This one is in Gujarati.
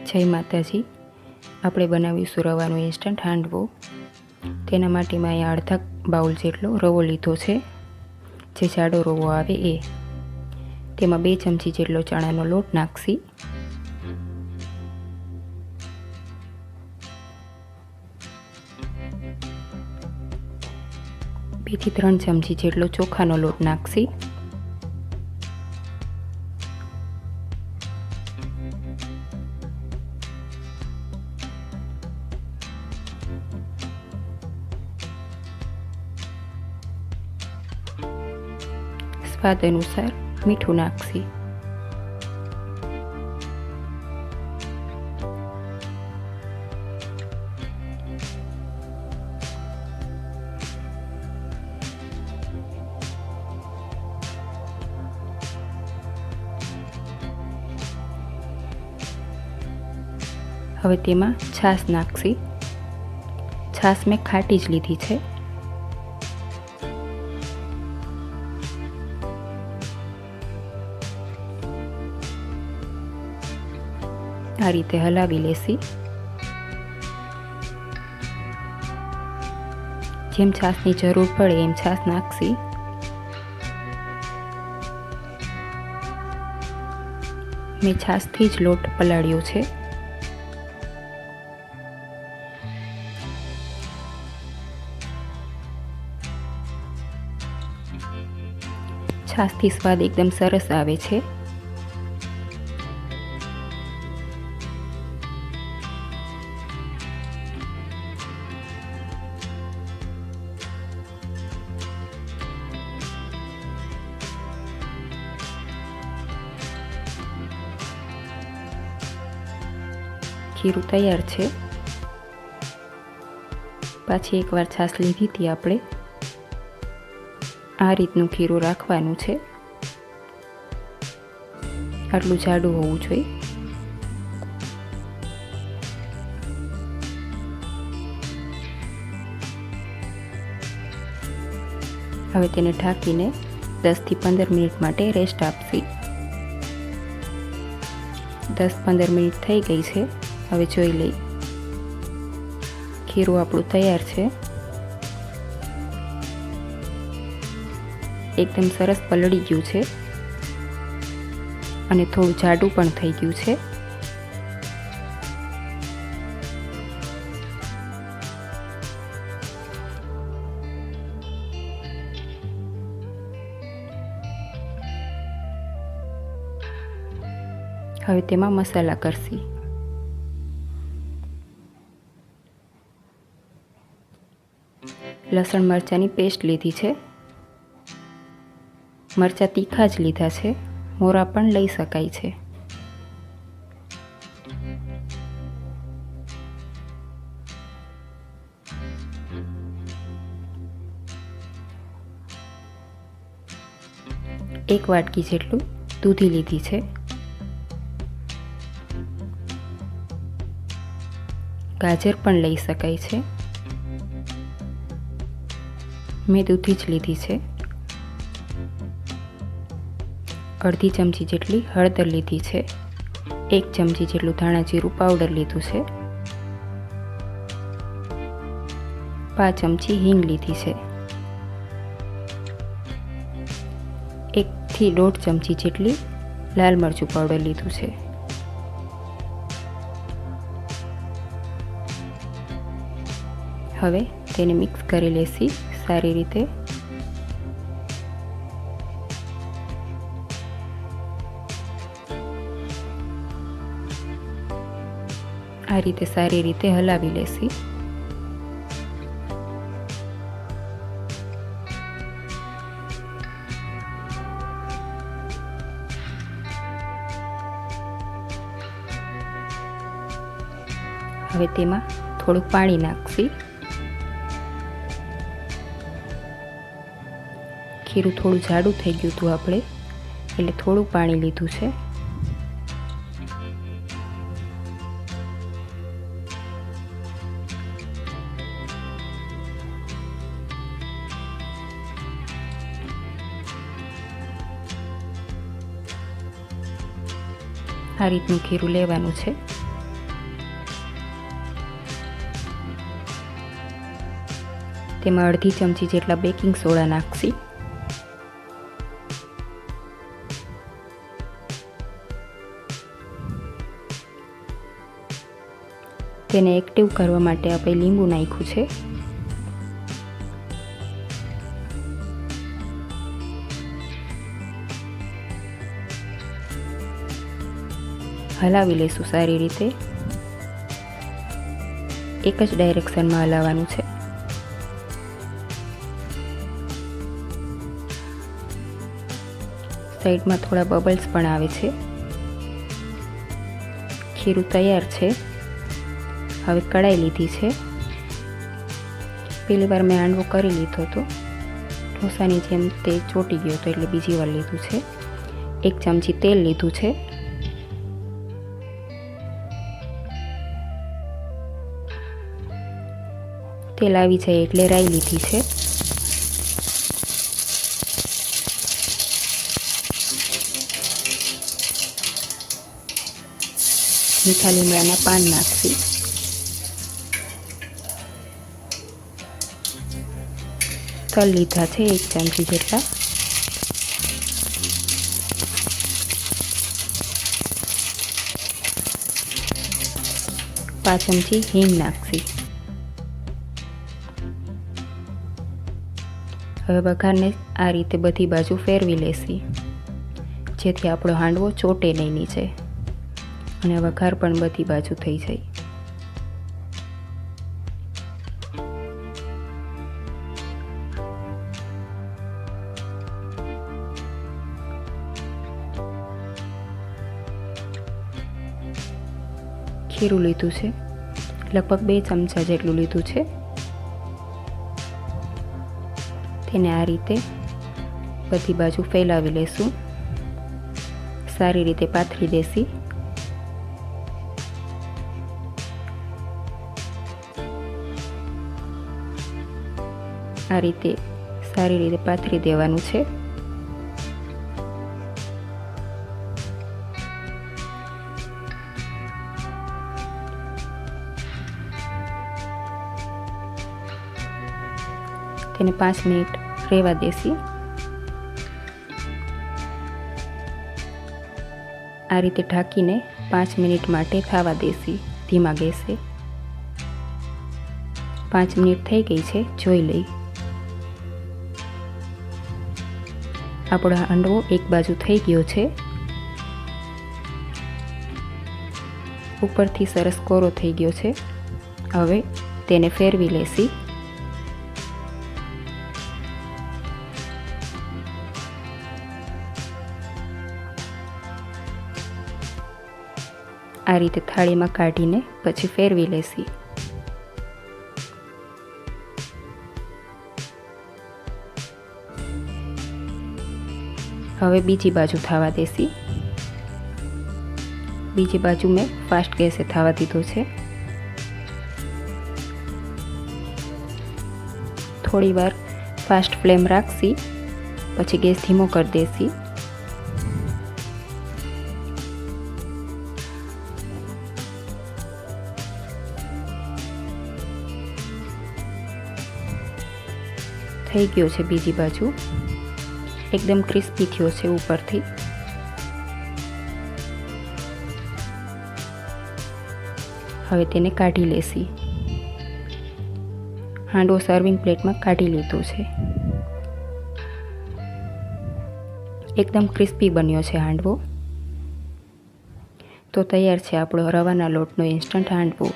જય માતાજી। આપણે બનાવીશું રવાનો ઇન્સ્ટન્ટ હાંડવો। તેના માટે મેં અહીંયા અડધા બાઉલ જેટલો રવો લીધો છે, જે જાડો રવો આવે એ। તેમાં 2 ચમચી જેટલો ચણાનો લોટ નાખશી। 2 થી 3 ચમચી જેટલો ચોખાનો લોટ નાખશી। સ્વાદ અનુસાર મીઠું નાખશી। હવે તેમાં છાશ નાખશી। છાશ મેં ખાટી જ લીધી છે। આ રીતે હલાવી લેશી। જેમ છાશની જરૂર પડે એમ છાશ નાખશી। મેં છાશથી જ લોટ પલાળ્યો છે। છાશથી સ્વાદ એકદમ સરસ આવે છે। ખીરું તૈયાર છે। પાછી એકવાર છાશ લીધી હતી આપણે। આ રીતનું ખીરું રાખવાનું છે। આટલું જાડું હોવું જોઈએ। હવે તેને ઢાંકીને 10 થી 15 મિનિટ માટે રેસ્ટ આપશી। 10-15 મિનિટ થઈ ગઈ છે। હવે જોઈ લઈ। ખીરું આપણું તૈયાર છે। એકદમ સરસ પલળી ગયું છે અને થોડું જાડું પણ થઈ ગયું છે। હવે તેમાં મસાલા કરશી। લસણ મરચાંની પેસ્ટ લીધી છે। મરચાં તીખા જ લીધા છે, મોરા પણ લઈ શકાય છે। એક વાટકી જેટલું દૂધી લીધી છે। ગાજર પણ લઈ શકાય છે, મેં દૂધી જ લીધી છે। અડધી ચમચી જેટલી હળદર લીધી છે। 1 ચમચી જેટલું ધાણા જીરું પાવડર લીધું છે। 5 ચમચી હિંગ લીધી છે। 1 થી 1.5 ચમચી જેટલી લાલ મરચું પાવડર લીધું છે। હવે તેને મિક્સ કરી લેશી સારી રીતે। આ રીતે સારી રીતે હલાવી લેશી। હવે તેમાં થોડું પાણી નાખશી। ખીરું થોડું જાડું થઈ ગયું હતું આપણે, એટલે થોડું પાણી લીધું છે। આ રીતનું ખીરું લેવાનું છે। તેમાં અડધી ચમચી જેટલા બેકિંગ સોડા નાખશી. તેને એક્ટિવ કરવા માટે આપણે લીંબુ નાખ્યું છે. હલાવી લઈશું સારી રીતે. એક જ ડાયરેક્શનમાં હલાવવાનું છે. સાઈડમાં થોડા બબલ્સ પણ આવે છે. ખીરું તૈયાર છે. હવે કઢાઈ લીધી છે. પહેલી વાર મેં હાંડવો કરી લીધો હતો, ઢોસાની જેમ તે ચોંટી ગયો હતો, એટલે બીજી વાર લીધું છે. 1 ચમચી તેલ લીધું છે. તેલ આવી જાય એટલે રાઈ લીધી છે. મીઠા લીમડાના પાન નાખી. તલ લીધા છે 1 ચમચી જેટલા. પાંચ ચમચી હિંગ નાખી. હવે વઘારને આ રીતે બધી બાજુ ફેરવી લેશી, જેથી આપણો હાંડવો ચોટે નહીં નીચે અને વઘાર પણ બધી બાજુ થઈ જાય. ખીરું લીધું છે, લગભગ 2 ચમચા જેટલું લીધું છે. તેને આ રીતે બધી બાજુ ફેલાવી લેશું. સારી રીતે પાથરી દેશી. આ રીતે સારી રીતે પાથરી દેવાનું છે. તેને 5 મિનિટ રહેવા દેશી. આ રીતે ઢાંકીને 5 મિનિટ માટે થવા દેશી ધીમા ગેસે. 5 મિનિટ થઈ ગઈ છે, જોઈ લઈ. આપણો હાંડવો એક બાજુ થઈ ગયો છે. ઉપરથી સરસ કોરો થઈ ગયો છે. હવે તેને ફેરવી લેશી. આ રીતે થાળીમાં કાઢીને પછી ફેરવી લેશી. હવે બીજી બાજુ થવા દેશી. બીજી બાજુ મેં ફાસ્ટ ગેસે થવા દીધો છે. થોડી વાર ફાસ્ટ ફ્લેમ રાખશી, પછી ગેસ ધીમો કરી દેશી. થઈ ગયો છે બીજી બાજુ. એકદમ ક્રિસ્પી થયો છે ઉપરથી. હવે તેને કાઢી લેશી. હાંડવો સર્વિંગ પ્લેટમાં કાઢી લીધો છે. એકદમ ક્રિસ્પી બન્યો છે હાંડવો. તો તૈયાર છે આપણો રવાના લોટનો ઇન્સ્ટન્ટ હાંડવો.